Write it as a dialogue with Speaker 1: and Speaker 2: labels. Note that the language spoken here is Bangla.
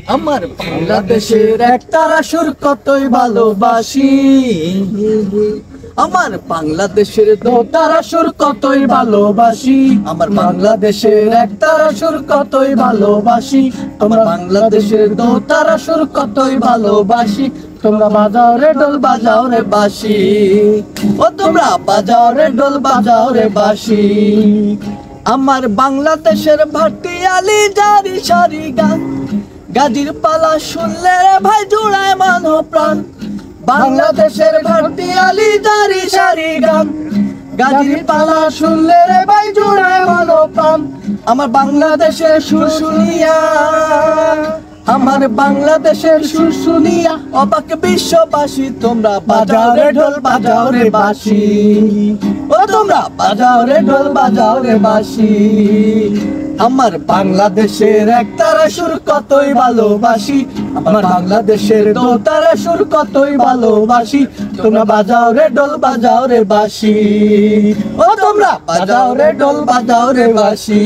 Speaker 1: আমার বাংলাদেশের একতারা সুর কতই ভালোবাসি, আমার বাংলাদেশের দোতারা সুর কতই ভালোবাসি, আমার বাংলাদেশের একতারা সুর কতই ভালোবাসি, তোমার বাংলাদেশের দোতারা সুর কতই ভালোবাসি। তোমরা বাজাও রে ঢোল বাজাও রে বাঁশি, ও তোমরা বাজাও রে ঢোল বাজাও রে বাঁশি। আমার বাংলাদেশের ভাটিয়ালি জারি সারি গান, গাজীর পালা শুনলে রে ভাই জুড়ায় মান প্রাণ। বাংলাদেশের ভাটিয়ালি জারি সারি গান, গাজীর পালা শুনলে রে ভাই জুড়ায় মান প্রাণ। আমার বাংলাদেশের সুর শুনিয়া, আমার বাংলাদেশের সুর শুনিয়া অবাক বিশ্ববাসী। তোমরা বাজাও রে ঢোল বাজাও রে বাঁশি, ও তোমরা বাজাও রে ঢোল বাজাও রে বাঁশি। আমার বাংলাদেশের একতারা সুর কতই ভালোবাসি, আমার বাংলাদেশের দোতারা সুর কতই ভালোবাসি। তোমরা বাজাও রে ঢোল বাজাও রে বাঁশি, ও তোমরা বাজাও রে ঢোল বাজাও রে বাঁশি।